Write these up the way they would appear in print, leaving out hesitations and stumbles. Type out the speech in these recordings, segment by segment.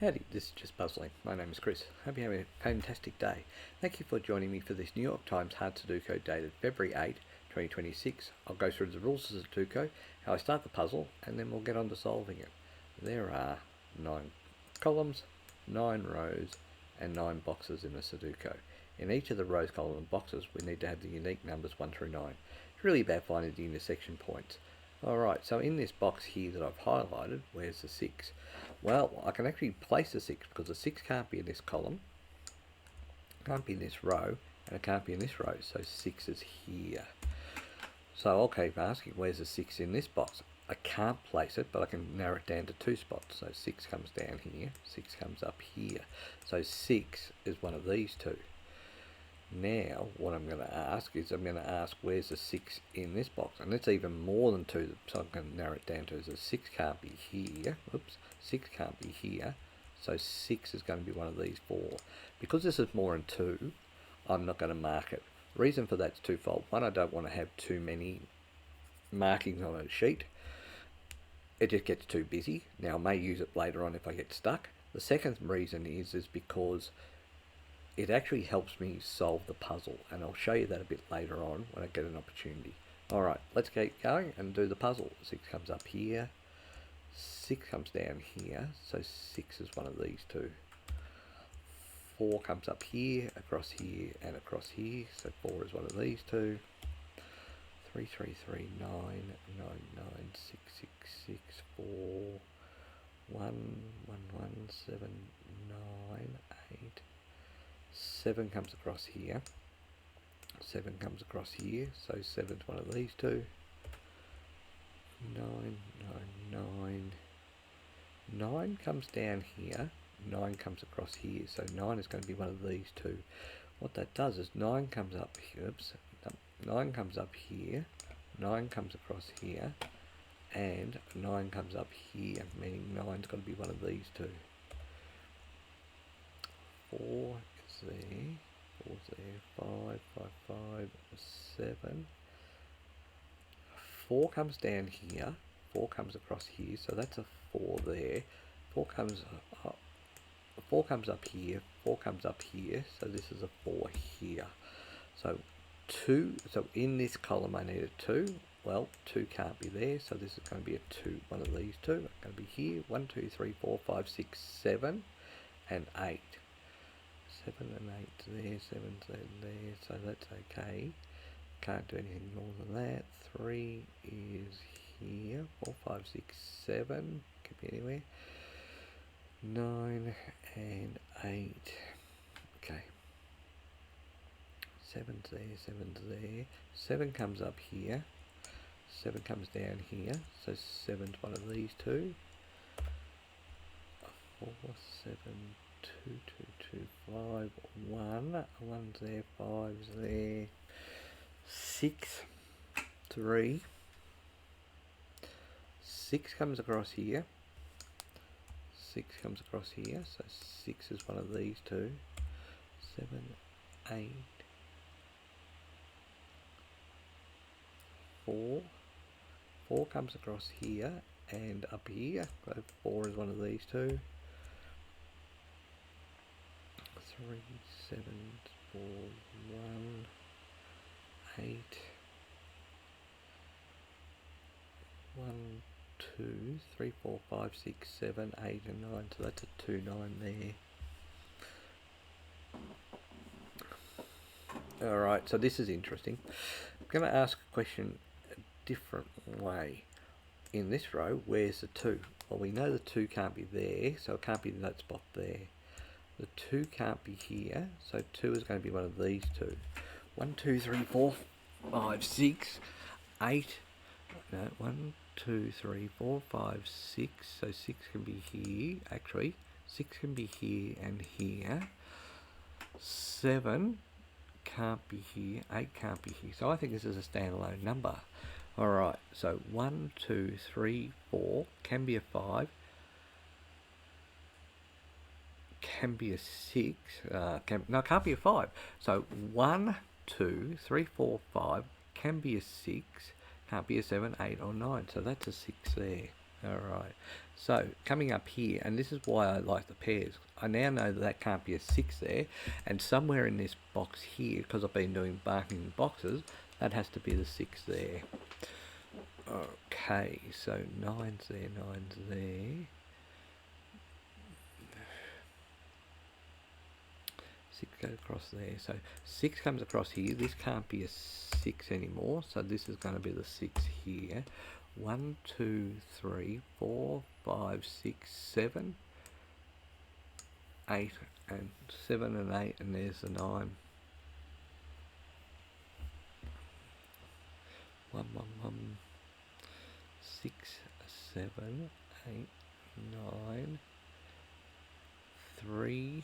Howdy, this is Just Puzzling. My name is Chris. Hope you're having a fantastic day. Thank you for joining me for this New York Times Hard Sudoku dated February 8, 2026. I'll go through the rules of Sudoku, how I start the puzzle, and then we'll get on to solving it. There are 9 columns, 9 rows, and 9 boxes in the Sudoku. In each of the rows, columns, and boxes, we need to have the unique numbers 1 through 9. It's really about finding the intersection points. Alright, so in this box here that I've highlighted, where's the 6? Well, I can actually place the 6 because the 6 can't be in this column, can't be in this row, and it can't be in this row, so 6 is here. So I'll keep asking, where's the 6 in this box? I can't place it, but I can narrow it down to 2 spots. So 6 comes down here, 6 comes up here. So 6 is one of these two. Now, what I'm going to ask is, I'm going to ask where's the 6 in this box, and it's even more than 2, so I'm going to narrow it down to, so 6 can't be here, oops, 6 can't be here, so 6 is going to be one of these 4. Because this is more than 2, I'm not going to mark it. The reason for that's twofold. One, I don't want to have too many markings on a sheet. It just gets too busy. Now, I may use it later on if I get stuck. The second reason is because it actually helps me solve the puzzle, and I'll show you that a bit later on when I get an opportunity. Alright, let's get going and do the puzzle. 6 comes up here, 6 comes down here, so 6 is one of these two. 4 comes up here, and across here, so 4 is one of these two. 3, 3, 3, 9, 9, 9, 6, 6, 6, 4, 1, 1, 1, 7, 9, 8, 7 comes across here, 7 comes across here, so 7 is one of these two. 9, 9, 9, 9 comes down here, 9 comes across here, so 9 is going to be one of these two. What that does is 9 comes up here, oops, 9 comes up here, 9 comes across here, and 9 comes up here, meaning 9's got to be one of these two. 4 there, 4's there, 5, 5, 5, 7. 4 comes down here, 4 comes across here, so that's a 4 there. 4 comes up, 4 comes up here, 4 comes up here, so this is a 4 here. So 2, so in this column I need a 2. Well, 2 can't be there, so this is going to be a 2, one of these two. It's going to be here, 1, 2, 3, 4, 5, 6, 7, and 8. 7 and 8 there, 7 there, so that's okay. Can't do anything more than that. 3 is here, 4, 5, 6, 7, could be anywhere. 9 and 8, okay. 7's there, 7's there. 7 comes up here, 7 comes down here, so 7's one of these two. 4, 7, 2, 2, 2, 5, 1, 1's there, 5's there, 6, 3, 6 comes across here, 6 comes across here, so 6 is one of these two. 7, 8, 4, 4 comes across here and up here, so 4 is one of these two. 3, 7, 4, 1, 8, 1, 2, 3, 4, 5, 6, 7, 8 and 9, so that's a 2, 9 there. Alright, so this is interesting. I'm going to ask a question a different way. In this row, where's the 2? Well, we know the 2 can't be there, so it can't be in that spot there. The 2 can't be here, so 2 is going to be one of these two. 1, 2, 3, 4, 5, 6, 8. No, 1, 2, 3, 4, 5, 6. So 6 can be here, actually. 6 can be here and here. 7 can't be here, 8 can't be here. So I think this is a standalone number. Alright, so 1, 2, 3, 4 can be a 5. Can be a 6, no, can't be a 5. So 1, 2, 3, 4, 5 can be a 6, can't be a 7, 8 or 9. So that's a 6 there. Alright, So coming up here, and this is why I like the pairs, I now know that that can't be a 6 there, and somewhere in this box here, because I've been doing barking boxes, that has to be the 6 there. Okay, so 9's there, 9's there. 6 goes across there, so 6 comes across here. This can't be a 6 anymore, so this is going to be the 6 here. 1, 2, 3, 4, 5, 6, 7, 8, and 7 and 8, and there's the 9. 1, 1, 1, 6, 7, 8, 9, 3.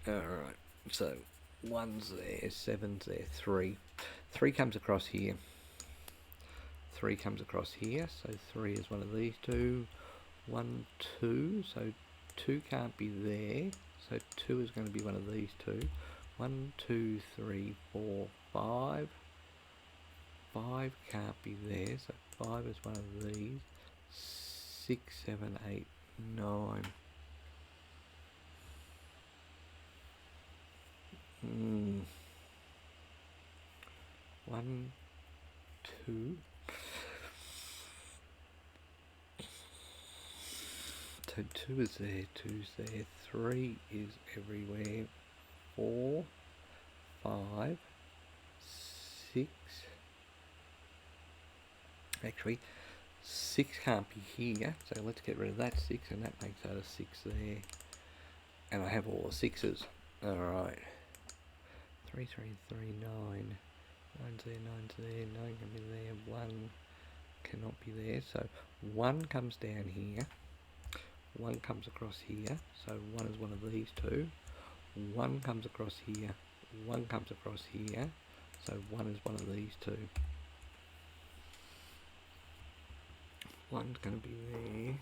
Alright, so 1's there, 7's there, 3. 3 comes across here. 3 comes across here, so 3 is one of these two. 1, 2, so 2 can't be there, so 2 is going to be one of these two. 1, 2, 3, 4, 5. 5 can't be there, so 5 is one of these. 6, 7, 8, 9. 1, 2. So 2 is there, 2's there, 3 is everywhere, 4, 5, 6. Actually, 6 can't be here, so let's get rid of that 6, and that makes that a 6 there. And I have all the 6's. Alright. 3, 3, 3, 9. 9's there, 9's there, 9 can be there, 1 cannot be there. So 1 comes down here, 1 comes across here, so 1 is one of these two. 1 comes across here, 1 comes across here, so 1 is one of these two. 1's going to be there.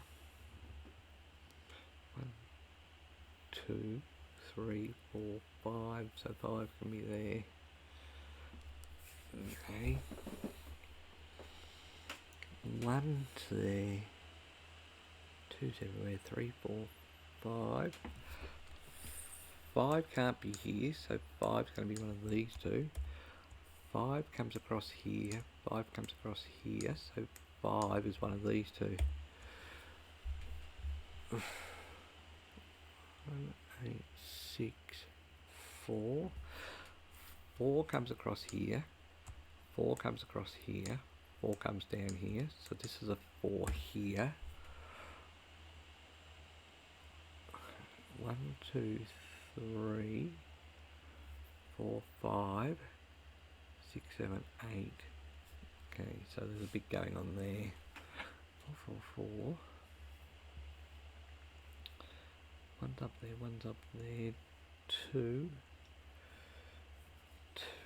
1, 2, 3, 4, 5, so 5 can be there. Okay. 1's there. 2's everywhere. 3, 4, 5. 5 can't be here, so 5's going to be one of these two. 5 comes across here. 5 comes across here, so 5 is one of these two. 1, 8, 6, 4. 4 comes across here. 4 comes across here. 4 comes down here. So this is a 4 here. 1, 2, 3, 4, 5, 6, 7, 8. Okay, so there's a bit going on there. 4, 4, 4. 1's up there, 1's up there. 2.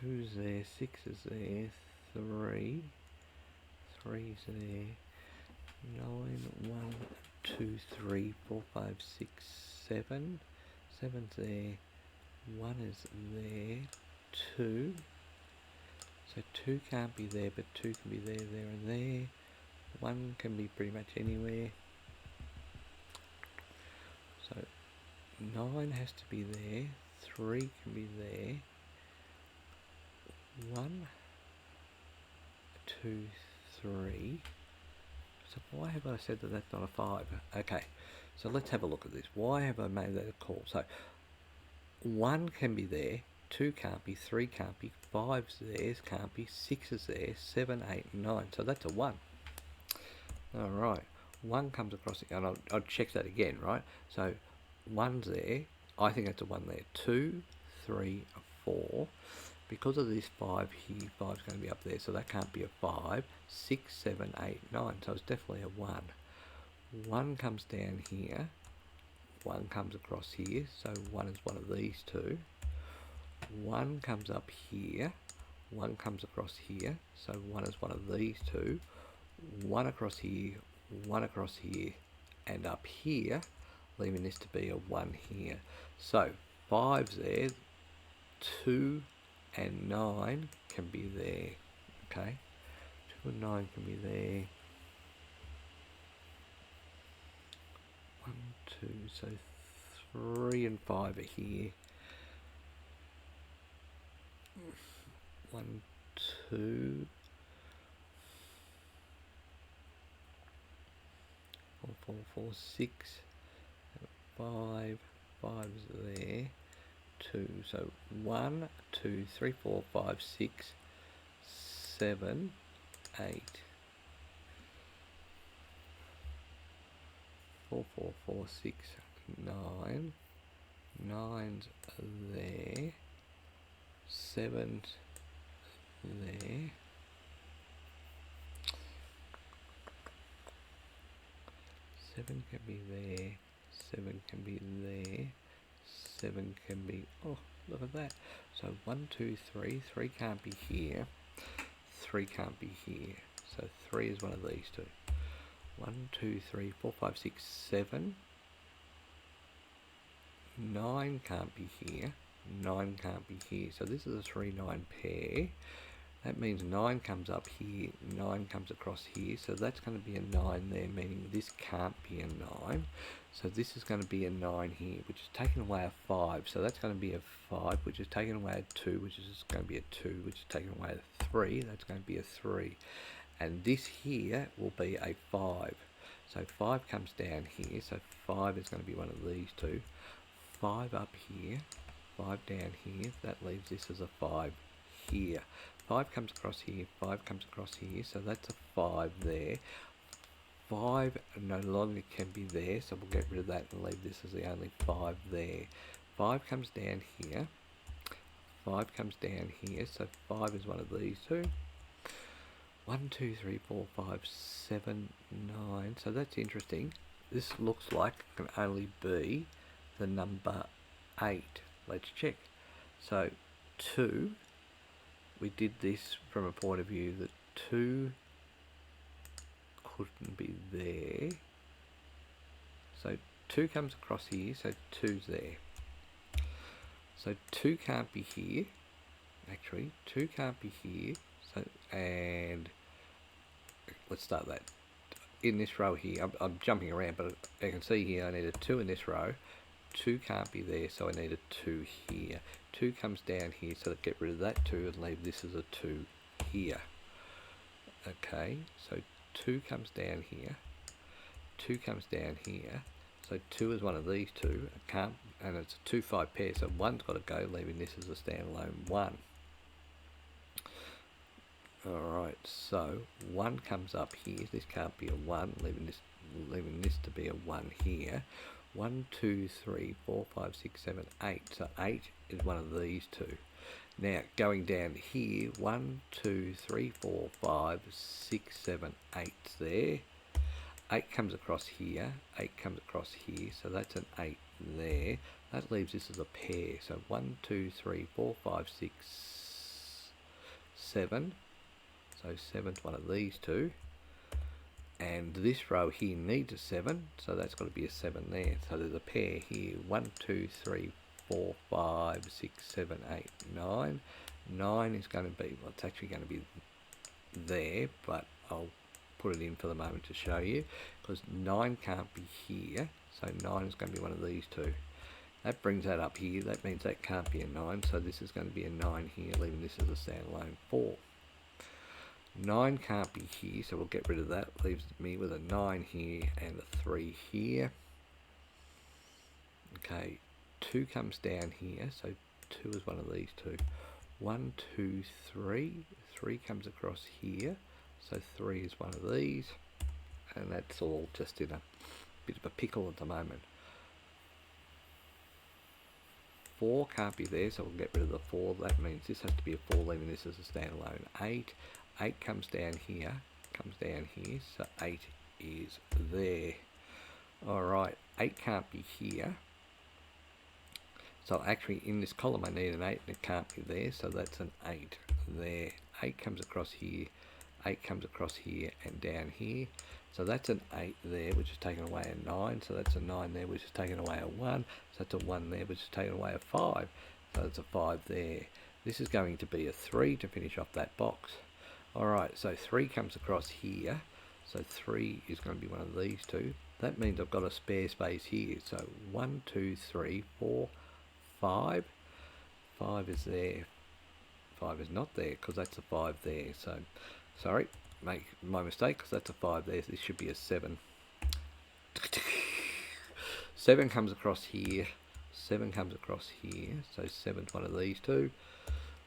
2's there, 6 is there. 3. 3's there. 9, 1, 2, 3, 4, 5, 6, 7. 7's there. 1 is there. 2. So 2 can't be there, but 2 can be there, there and there. 1 can be pretty much anywhere. So 9 has to be there. 3 can be there. 1, 2, 3. So why have I said that that's not a 5? Okay, so let's have a look at this. Why have I made that a call? So 1 can be there. 2 can't be, 3 can't be, 5's there, can't be, 6 is there, 7, 8, 9. So that's a 1. Alright, 1 comes across, and I'll check that again, right? So 1's there, I think that's a 1 there. 2, 3, 4. Because of this 5 here, 5's going to be up there, so that can't be a 5. 6, 7, 8, 9, so it's definitely a 1. 1 comes down here, 1 comes across here, so 1 is one of these two. 1 comes up here, 1 comes across here, so 1 is one of these two. 1 across here, 1 across here, and up here, leaving this to be a 1 here. So 5's there, 2 and 9 can be there. Okay, 2 and 9 can be there. 2, so 3 and 5 are here. 1, 2, 4, 4, 4, 6, 5, 5's there, 2, so 1, 2, 3, 4, 5, 6, 7, 8, 4, 4, 4, 6, 9, 9's there, 7's there, 7 can be there, 7 can be there, 7 can be, oh, look at that. So 1, 2, 3, 3 can't be here, 3 can't be here. So 3 is one of these two. 1, 2, 3, 4, 5, 6, 7. 9 can't be here, 9 can't be here. So this is a 3, 9 pair. That means 9 comes up here, 9 comes across here, so that's going to be a 9 there, meaning this can't be a 9. So this is going to be a 9 here, which is taking away a 5, so that's going to be a 5, which is taking away a 2, which is going to be a 2, which is taking away a 3, that's going to be a 3. And this here will be a 5. So 5 comes down here, so 5 is going to be one of these two. 5 up here, 5 down here, that leaves this as a 5 here. 5 comes across here, 5 comes across here, so that's a 5 there. 5 no longer can be there, so we'll get rid of that and leave this as the only 5 there. 5 comes down here, 5 comes down here, so 5 is one of these two. 1, 2, 3, 4, 5, 7, 9, so that's interesting. This looks like it can only be the number 8. Let's check. So 2, we did this from a point of view that 2 couldn't be there. So 2 comes across here, so 2's there. So 2 can't be here. Actually, 2 can't be here. So, and let's start that. In this row here, I'm jumping around, but I can see here I need a 2 in this row. 2 can't be there, so I need a 2 here. 2 comes down here, so get rid of that 2 and leave this as a 2 here. Okay, so 2 comes down here, 2 comes down here, so 2 is one of these two, and it's a 2, 5 pair, so 1's got to go, leaving this as a standalone 1. Alright, so 1 comes up here, this can't be a 1, leaving this to be a 1 here. 1, 2, 3, 4, 5, 6, 7, 8. So 8 is one of these two. Now going down here, 1, 2, 3, 4, 5, 6, 7, 8's there. 8 comes across here, 8 comes across here, so that's an 8 there. That leaves this as a pair. So 1, 2, 3, 4, 5, 6, 7. So 7's one of these two. And this row here needs a 7, so that's got to be a 7 there. So there's a pair here, 1, 2, 3, 4, 5, 6, 7, 8, 9. 9 is going to be, well, it's actually going to be there, but I'll put it in for the moment to show you, because 9 can't be here, so 9 is going to be one of these two. That brings that up here, that means that can't be a 9, so this is going to be a 9 here, leaving this as a standalone 4. 9 can't be here, so we'll get rid of that. Leaves me with a 9 here and a 3 here. Okay, 2 comes down here, so 2 is one of these two. 1, 2, 3. 3 comes across here, so 3 is one of these. And that's all just in a bit of a pickle at the moment. 4 can't be there, so we'll get rid of the 4. That means this has to be a 4, leaving this as a standalone 8. 8 comes down here, so 8 is there. Alright, 8 can't be here. So actually in this column I need an 8 and it can't be there, so that's an 8 there. 8 comes across here, 8 comes across here and down here. So that's an 8 there, which is taking away a 9, so that's a 9 there, which is taking away a 1. So that's a 1 there, which is taking away a 5. So that's a 5 there. This is going to be a 3 to finish off that box. Alright, so 3 comes across here, So 3 is going to be one of these two. That means I've got a spare space here. So 1, 2, 3, 4, 5. 5 is there. 5 is not there because that's a 5 there. So, sorry, make my mistake because that's a 5 there. This should be a 7. 7 comes across here. 7 comes across here. So 7's one of these two.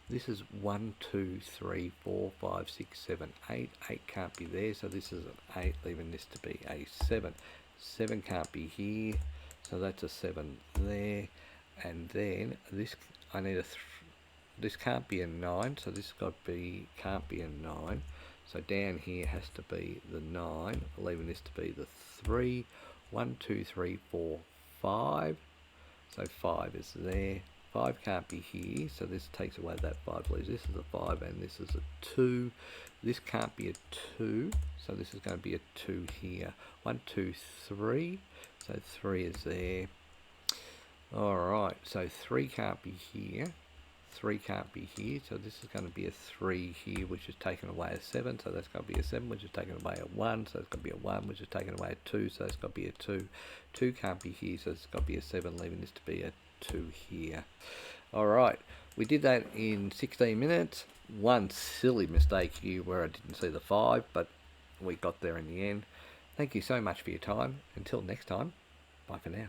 This is 1, 2, 3, 4, 5, 6, 7, 8. 8 can't be there, so this is an 8, leaving this to be a 7. 7 can't be here, so that's a 7 there. And then this, I need a, this can't be a 9, so this can't be a 9. So down here has to be the 9, leaving this to be the 3. 1, 2, 3, 4, 5. So 5 is there. 5 can't be here, so this takes away that 5, leaves this is a 5 and this is a 2. This can't be a 2, so this is going to be a 2 here. 1, 2, 3, so 3 is there. Alright, so 3 can't be here. 3 can't be here, so this is going to be a 3 here, which is taken away a 7, so that's going to be a 7, which is taken away a 1, so it's going to be a 1, which is taken away a 2, so it's got to be a 2. 2 can't be here, so it's got to be a 7, leaving this to be a 2 here. Alright, we did that in 16 minutes. One silly mistake here where I didn't see the 5, but we got there in the end. Thank you so much for your time. Until next time, bye for now.